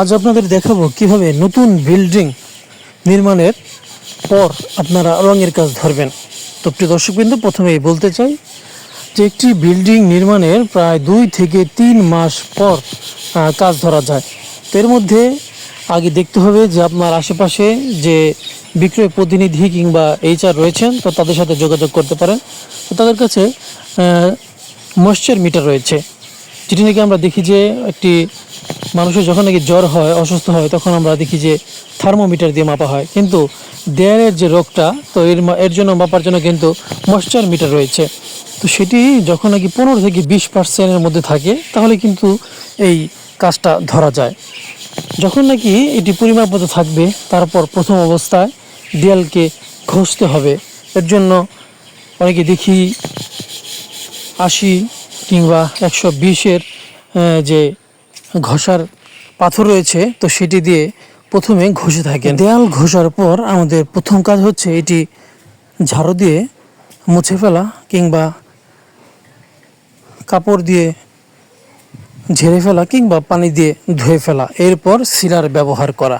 আজ আপনাদের দেখাবো কিভাবে নতুন বিল্ডিং নির্মাণের পর আপনারা রঙের কাজ ধরবেন। তো প্রিয় দর্শকবৃন্দ, প্রথমেই বলতে চাই যে একটি বিল্ডিং নির্মাণের প্রায় 2 থেকে 3 মাস পর কাজ ধরা যায়। তো এর মধ্যে আগে দেখতে হবে যে আপনার আশেপাশে যে বিক্রয় প্রতিনিধি কিংবা HR রয়েছেন, তো তাদের সাথে যোগাযোগ করতে পারেন। তো তাদের কাছে ময়েশ্চার মিটার রয়েছে, যেটি নাকি আমরা দেখি যে একটি মানুষের যখন নাকি জ্বর হয়, অসুস্থ হয়, তখন আমরা দেখি যে থার্মোমিটার দিয়ে মাপা হয়। কিন্তু দেয়ালের যে রোগটা, তো এর জন্য মাপার জন্য কিন্তু ময়েশ্চার মিটার রয়েছে। তো সেটি যখন নাকি 15 থেকে 20% মধ্যে থাকে, তাহলে কিন্তু এই কাজটা ধরা যায়। যখন নাকি এটি পরিমাপ মতো থাকবে, তারপর প্রথম অবস্থায় দেয়ালকে ঘষতে হবে। এর জন্য অনেকে দেখি 80 কিংবা 120-এর যে ঘষার পাথর রয়েছে, তো সেটি দিয়ে প্রথমে ঘষে থাকেন। দেয়াল ঘষার পর আমাদের প্রথম কাজ হচ্ছে এটি ঝাড়ু দিয়ে মুছে ফেলা কিংবা কাপড় দিয়ে ঝেড়ে ফেলা কিংবা পানি দিয়ে ধুয়ে ফেলা। এরপর সিলার ব্যবহার করা।